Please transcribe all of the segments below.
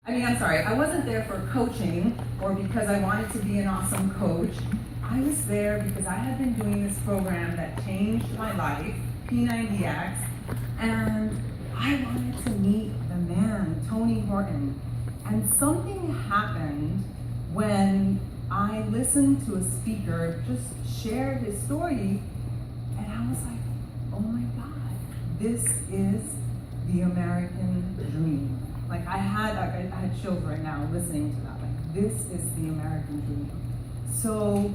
I'm sorry, I wasn't there for coaching or because I wanted to be an awesome coach. I was there because I had been doing this program that changed my life, P90X, and I wanted to meet the man, Tony Horton. And something happened when I listened to a speaker just share his story, and I was like, oh my God, this is the American dream. Like I had chills right now listening to that. Like, this is the American dream. So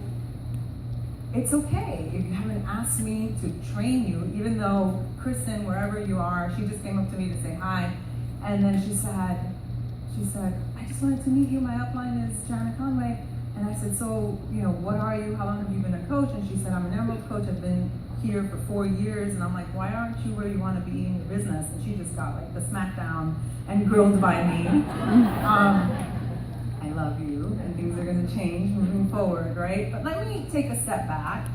it's okay if you haven't asked me to train you, even though Kristen, wherever you are, she just came up to me to say hi. And then she said, I just wanted to meet you. My upline is Janet Conway. And I said, so, what are you? How long have you been a coach? And she said, I'm an Emerald coach. I've been here for 4 years. And I'm like, why aren't you where you want to be in your business? And she just got like the smackdown and grilled by me. I love you, and things are going to change moving forward, right? But let me take a step back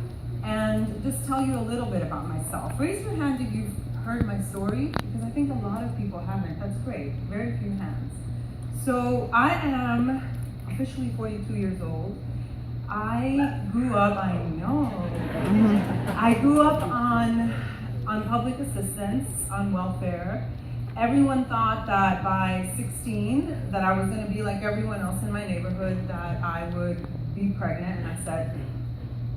and just tell you a little bit about myself. Raise your hand if you've heard my story, because I think a lot of people haven't. That's great. Very few hands. So I am officially 42 years old. I grew up on public assistance, on welfare. Everyone thought that by 16 that I was going to be like everyone else in my neighborhood, that I would be pregnant, and I said,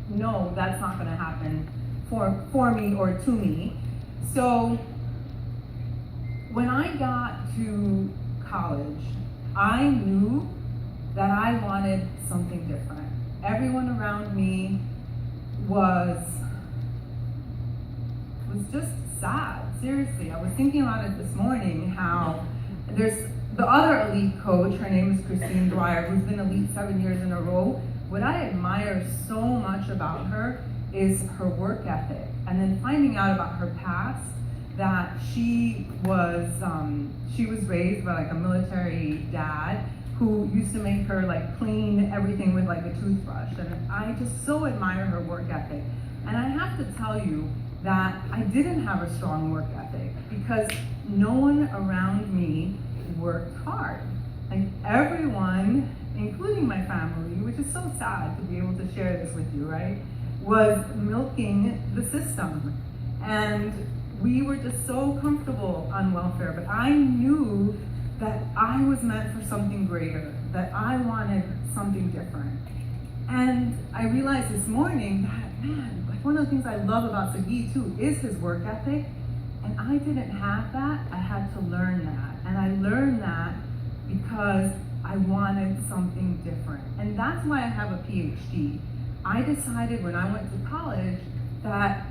no, that's not going to happen for me or to me. So when I got to college, I knew that I wanted something different. Everyone around me was just sad. Seriously, I was thinking about it this morning, how there's the other elite coach, her name is Christine Dwyer, who's been elite 7 years in a row. What I admire so much about her is her work ethic. And then finding out about her past, that she was raised by like a military dad who used to make her like clean everything with like a toothbrush. And I just so admire her work ethic. And I have to tell you that I didn't have a strong work ethic because no one around me worked hard. Like everyone, including my family, which is so sad to be able to share this with you, right, was milking the system. And we were just so comfortable on welfare, but I knew that I was meant for something greater, that I wanted something different. And I realized this morning that, man, like one of the things I love about Sagi too is his work ethic. And I didn't have that, I had to learn that. And I learned that because I wanted something different. And that's why I have a PhD. I decided when I went to college that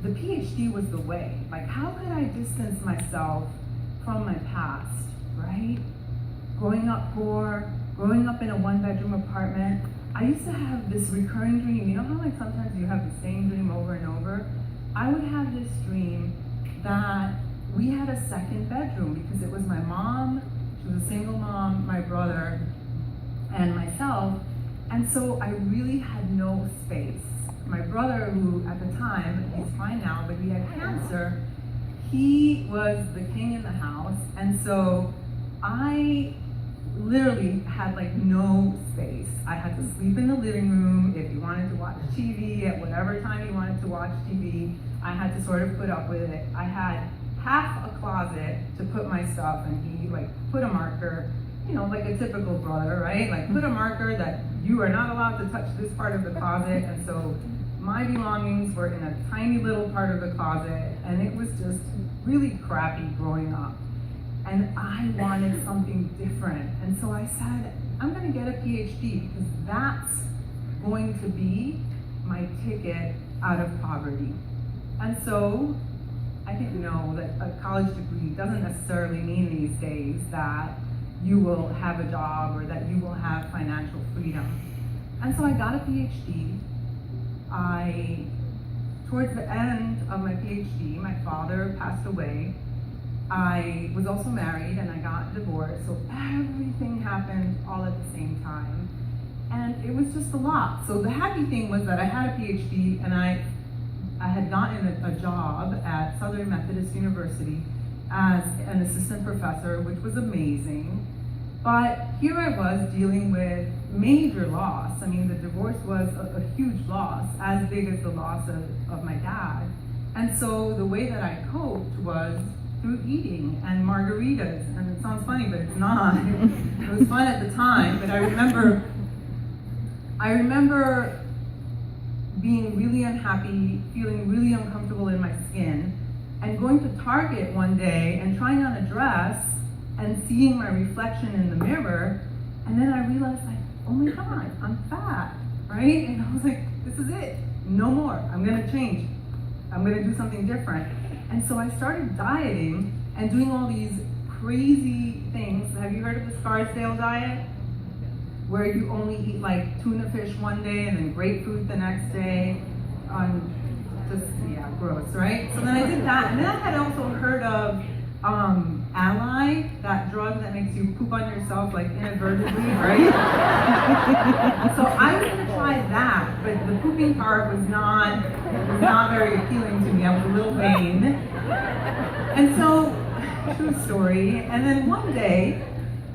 the PhD was the way. Like, how could I distance myself from my past, right? Growing up poor, growing up in a one-bedroom apartment, I used to have this recurring dream. You know how like sometimes you have the same dream over and over? I would have this dream that we had a second bedroom because it was my mom, she was a single mom, my brother, and myself. And so I really had no space. My brother, who at the time, he's fine now, but he had cancer, he was the king in the house. And so I literally had like no space. I had to sleep in the living room. If you wanted to watch TV at whatever time you wanted to watch TV, I had to sort of put up with it. I had half a closet to put my stuff, and he like put a marker, like a typical brother, right? Like put a marker that you are not allowed to touch this part of the closet. And so my belongings were in a tiny little part of the closet, and it was just really crappy growing up. And I wanted something different. And so I said, I'm gonna get a PhD because that's going to be my ticket out of poverty. And so I didn't know that a college degree doesn't necessarily mean these days that you will have a job or that you will have financial freedom. And so I got a PhD. Towards the end of my PhD, my father passed away. I was also married and I got divorced, so everything happened all at the same time. And it was just a lot. So the happy thing was that I had a PhD and I had gotten a job at Southern Methodist University as an assistant professor, which was amazing. But here I was dealing with major loss. I mean, the divorce was a huge loss, as big as the loss of my dad. And so the way that I coped was through eating and margaritas. And it sounds funny, but it's not. It was fun at the time, but I remember being really unhappy, feeling really uncomfortable in my skin, and going to Target one day and trying on a dress and seeing my reflection in the mirror, and then I realized, like, oh my God, I'm fat, right? And I was like, this is it, no more, I'm gonna change. I'm gonna do something different. And so I started dieting and doing all these crazy things. Have you heard of the Scarsdale diet? Where you only eat like tuna fish one day and then grapefruit the next day. Gross, right? So then I did that, and then I had also heard of Ally, that drug that makes you poop on yourself like inadvertently, right? So I was gonna try that, but the pooping part was not very appealing to me. I was a little vain. And so, true story. And then one day,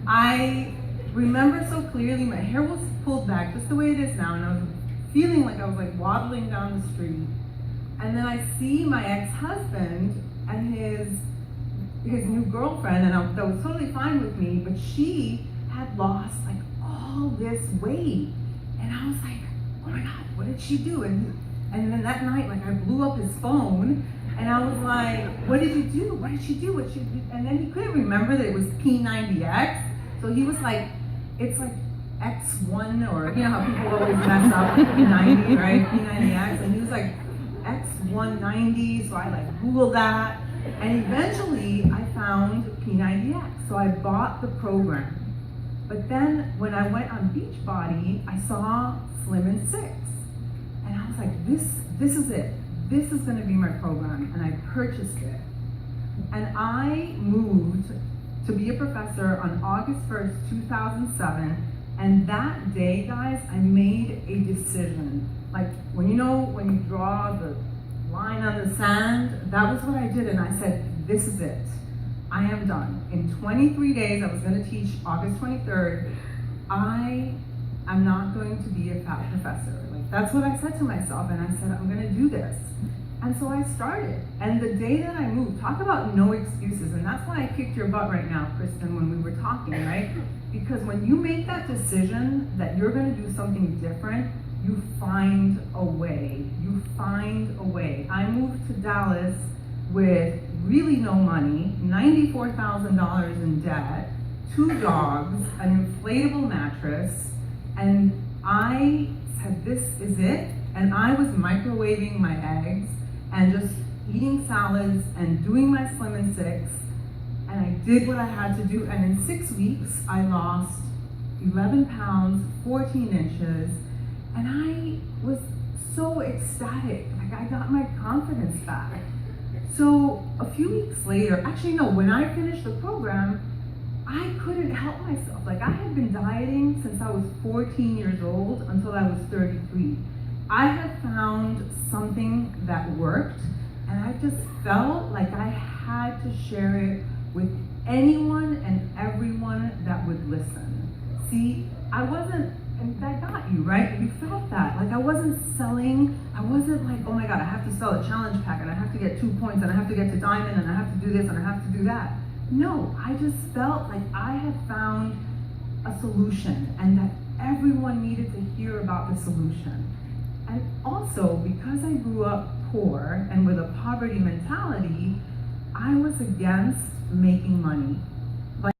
I remember so clearly, my hair was pulled back just the way it is now, and I was feeling like I was like waddling down the street. And then I see my ex-husband and his new girlfriend, and that was totally fine with me, but she had lost like all this weight. And I was like, oh my God, what did she do? And then that night, like, I blew up his phone, and I was like, what did you do? What did she do? What she do? And then he couldn't remember that it was P90X. So he was like, it's like X1, or you know how people always mess up P90, right? P90X. And he was like, X190, so I like Googled that, and eventually I found P90X, so I bought the program. But then when I went on Beachbody, I saw Slim and 6, and I was like, this is it. This is gonna be my program, and I purchased it. And I moved to be a professor on August 1st, 2007, and that day, guys, I made a decision. Like, when you draw the line on the sand, that was what I did, and I said, this is it. I am done. In 23 days, I was gonna teach August 23rd. I am not going to be a fat professor. Like, that's what I said to myself, and I said, I'm gonna do this. And so I started, and the day that I moved, talk about no excuses, and that's why I kicked your butt right now, Kristen, when we were talking, right? Because when you make that decision that you're gonna do something different, you find a way. You find a way. I moved to Dallas with really no money, $94,000 in debt, 2 dogs, an inflatable mattress, and I said, this is it. And I was microwaving my eggs and just eating salads and doing my Slim and 6. And I did what I had to do. And in 6 weeks, I lost 11 pounds, 14 inches. And I was so ecstatic. Like, I got my confidence back. So a few weeks later, actually no, when I finished the program, I couldn't help myself. Like, I had been dieting since I was 14 years old until I was 33. I had found something that worked, and I just felt like I had to share it with anyone and everyone that would listen. See, I wasn't, and that got you, right? You felt that. Like, I wasn't selling. I wasn't like, oh my God, I have to sell a challenge pack, and I have to get 2 points, and I have to get to diamond, and I have to do this, and I have to do that. No, I just felt like I had found a solution, and that everyone needed to hear about the solution. And also, because I grew up poor and with a poverty mentality, I was against making money.